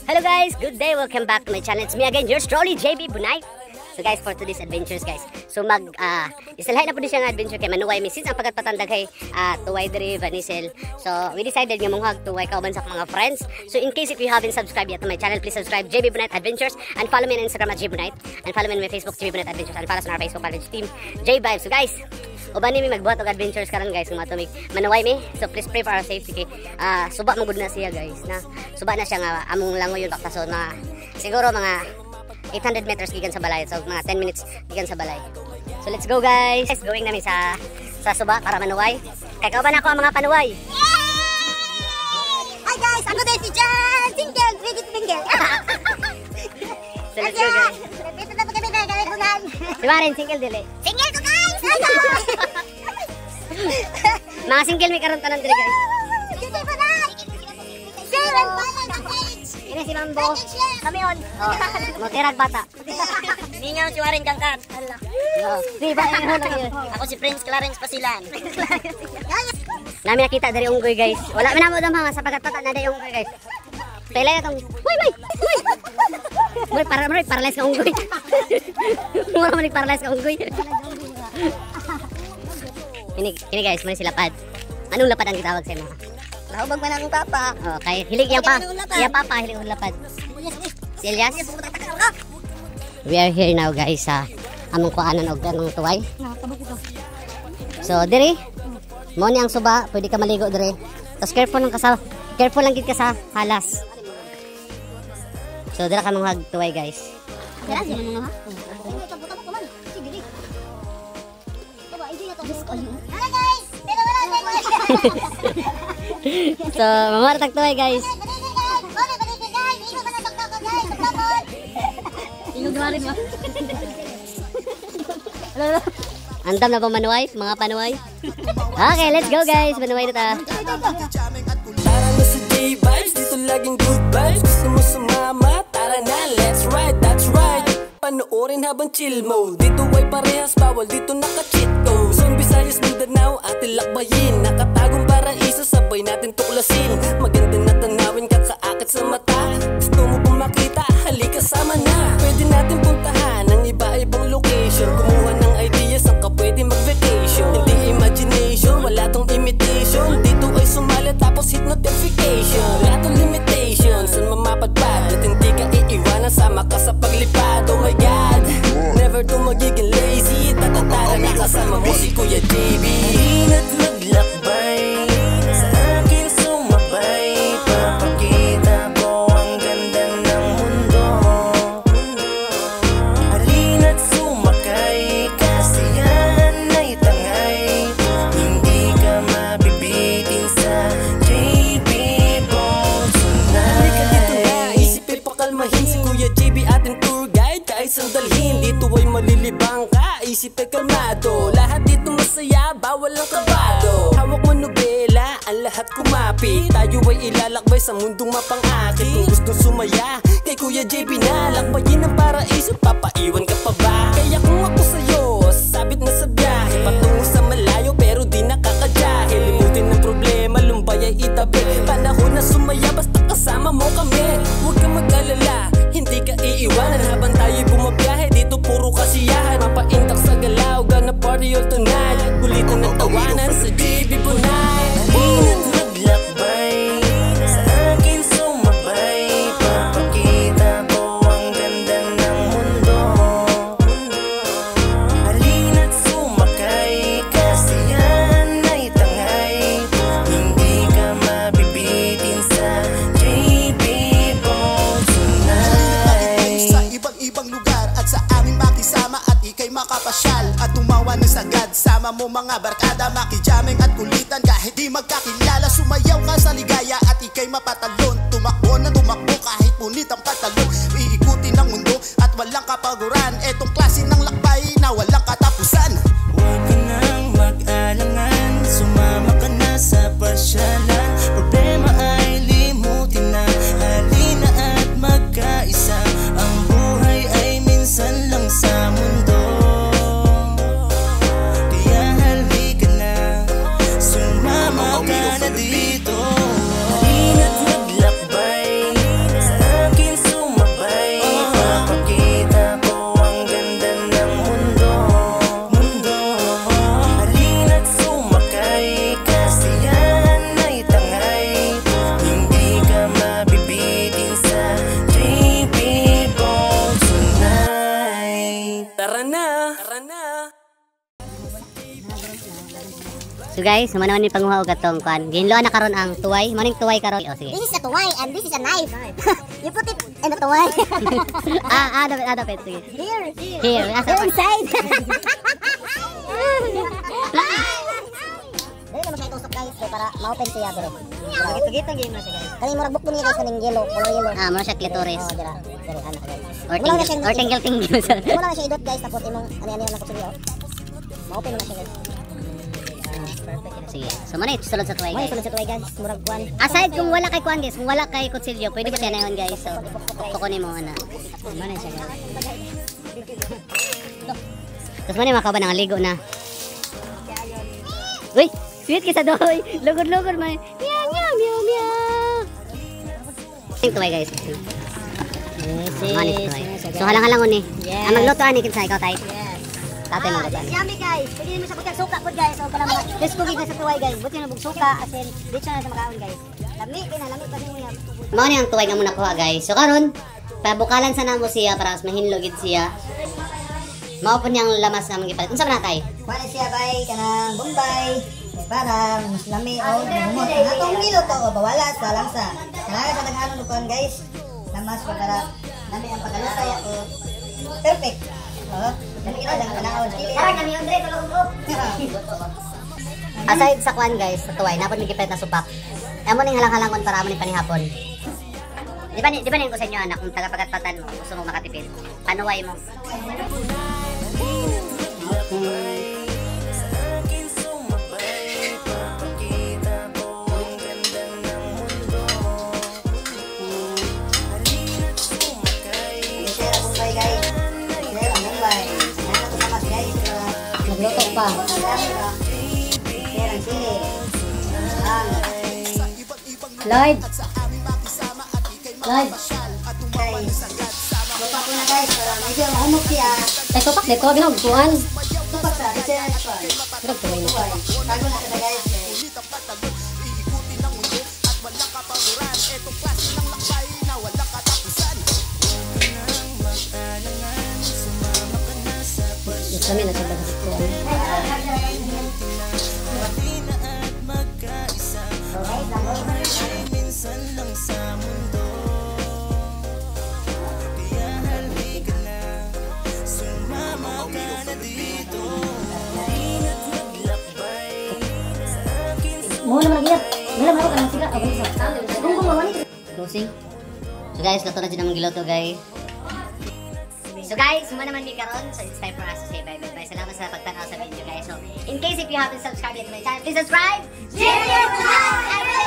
Hello guys, good day, welcome back to my channel. It's me again, yours truly, JB Bunay. So guys, for today's adventures guys, so isalhay na po din siya nga adventure kay Manuway Mrs. Ang pagkatpatandag kay Tuway Diri Vanisel. So we decided nga munghag Tuway kauban sa mga friends. So in case if you haven't subscribed yet to my channel, please subscribe JB Bunay Adventures and follow me on Instagram at JB Bunay and follow me on my Facebook JB Bunay Adventures and follow sa Facebook page team J-Vibe. So guys, uban ni magbuhat og adventures karon guys kung matumig Manuway mi. So please pray for our safety kay suba mo gud na siya guys na suba na siya nga among langoy yung so na siguro mga 800 meters gikan sa balay. So mga 10 minutes gikan sa balay. So let's go guys. Going nami sa suba para Manuway. Kay kauban ako ang mga panuway. Hi guys, ako din si Jan. Single, Bridget Finger. So let's go guys. Dito na po kami gagawin. Si Marin single dili. Single ko guys. Mga single may karon tanan diri guys. Dito pa na. Share and follow the page. Ini si Mambo. Kami on. Motirag bata. Ninyo si Warren Kangkat. Di ba ano yun? Ako si Prince Clarence Pasilan. Nami nakita dari unggoy guys. Wala man namo mga sa pagkatata na dari unggoy guys. Pelay atong. Uy. Moy paralyze ka unggoy. Mura man paralyze ka unggoy. Ini guys, muna sila pad. Anong lapad ang gitawag sa mga? Lahubag man ang papa. Oh, kay hilig yang papa hilig ang lapad. Si Elias. We are here now guys sa among kuanan og ganong tuway. So diri mo ni ang suba, pwede ka maligo diri. Tas careful lang gid ka sa halas. So dira ka manghag tuway guys. Dira si mga ha. Hello guys. Pero wala So mamaratag tuway guys. Andam na ba Manuway? Mga panuway? Okay, let's go guys. Manuway na ta. Tara na sa J-Vibes, dito laging good vibes. Gusto mo sumama? Tara na, let's ride, that's right. Panoorin habang chill mode. Dito ay parehas bawal, dito naka-cheat code. Luzon, Visayas, Mindanao, ating lakbayin. Nakatagong paraiso, sabay natin tuklasin. Maganda na tanawin, kakaakit sa mata. Gusto mo bang makita? Halika sama na. Pwede natin puntahan ang iba-ibang location. Kumuha ng ideas, ang ka pwede mag-vacation. Hindi imagination, wala tong imitation. Dito ay sumali tapos hit notification. Wala tong limitation, saan mamapadpad at hindi ka iiwanan, sama ka sa paglipad. Oh my God, never to magiging lazy. Tatatara na kasama mo si Kuya JB. Halina't maglakbay, sa akin sumabay. Papakita ko ang ganda ng mundo. Halina't sumakay, kasiyahan ay tangay. Hindi ka mabibitin sa JB Balls tonight. Halika dito na, isipin pakalmahin si Kuya JB ating tour guide. Kahit sandalhin, dito ay malilibang ka. Isipin kalmado, lahat dito masaya, bawal ang kabado. Hawak mo nobela, ang lahat kumapit. Tayo ay ilalakbay sa mundong mapang-akit. Kung gusto sumaya, kay Kuya JB na lakbayin ang paraiso, papaiwan ka pa ba? Kaya kung ako sa'yo, sabit na sa biyahe, patungo sa malayo pero di nakakadyahe. Limutin ng problema, lumbay ay itabi. Panahon na sumaya, basta kasama mo kami. Huwag kang mag-alala, hindi ka iiwanan. Habang tayo'y bumabiyahe, dito puro kasiyahan. Mapaintak sa galaw, gonna party all tonight. Kulitan ng tawanan sa JB Bunay. Halina't maglakbay, sa akin sumabay. Papakita ko ang ganda ng mundo. Halina't sumakay, kasiyahan ay tangay. Hindi ka mabibitin sa JB Balls tonight. Sa ibang-ibang lugar at sa aming makisama at ikay makapasyal at tumawa ng sagad. Sama mo mga barkada, makijaming at kulitan kahit di magkakilala. Sumayaw ka sa ligaya at ikay mapatalon. Tumakbo na tumakbo kahit punit ang patalon. Iikutin ang mundo at walang kapaguran. Etong klase ng lakbay na walang katapusan. Huwag ka nang mag-alangan, sumama ka na sa pasyalan. Problema ay limutin na, halina at magkaisa. Ang buhay ay minsan lang sa mundo. Kaya halika na, sumama ka na dito. Halina't maglakbay, sa akin So guys, manawan ni panguha og atong kwan. Ginloan na karon ang tuway. Maning tuway karon. Oh, sige. This is a tuway and this is a knife. You put it in the tuway. Dapat sige. Here. Here, asa pa? Inside. Dili naman siya itusok guys kay para ma-open siya dire. Gito-gito game na siya guys. Kani murag bukto niya guys kaning yellow, color yellow. Muna siya clitoris. Oh, dira. Dira ana guys. Or tingle sa. Wala na siya idot guys tapos imong ano na kutsilyo. Ma-open na siya guys. Sige. So man sulod sa tuway May guys. sulod sa tuway guys, murag kwan. Aside kung wala kay kwan guys, kung wala kay kutsilyo, pwede ba siya na yun guys. So kukunin mo na. Mana siya guys. Tapos man makaban ang ligo na. Uy, sweet kisa doy. Lugod-lugod man. Meow. Ting tuway guys. Manis tuway. So halang-halangon ni. Ang magluto ani kinsa ikaw tay. Tatay mo ba? Yummy guys. Pwede mo sa pagka suka pod guys. O para mga despo gid na sa tuway guys. Buti na bug suka asin dito na sa makaon guys. Lami pa din mo yan. Mao ni ang tuway nga muna kuha guys. So karon, pabukalan sa namo siya para mas mahinlogid siya. Mao po niyang lamas na magipalit. Unsa man natay? Kuha siya bay kanang Bombay. Para mas lami o humot. Atong niluto o bawala sa lamsa. Kaya sa nag-ano nukuan guys. Lamas para lami ang pagkalutay ako. Perfect. Oh, dali kita lang panahon. Para kami yung dre tulog ko. Aside sa kwan guys, sa tuway, napon migipalit na supak. Amo ning halang-halangon para amo ning panihapon. Di ba ning ko sa inyo anak, kung tagapagatpatan mo, gusto mo makatipid. Panuway mo. Nagluto pa. Lloyd. Lupa ko na guys, para medyo mahumok siya. Ay, tupak dito, ginagbuan. Tupak sa, kasi ano pa. Nagtuloy na. Bago na siya guys. Kami na sa Mau naman nagyat. Wala maro ka lang sila. Okay, so. Kung mawani. closing. So guys, luto na din ang giloto guys. So guys, muna naman mi karon. So it's time for us to say bye-bye. Salamat sa pagtanaw sa video guys. So in case if you haven't subscribed yet to my channel, please subscribe. JB Vlog!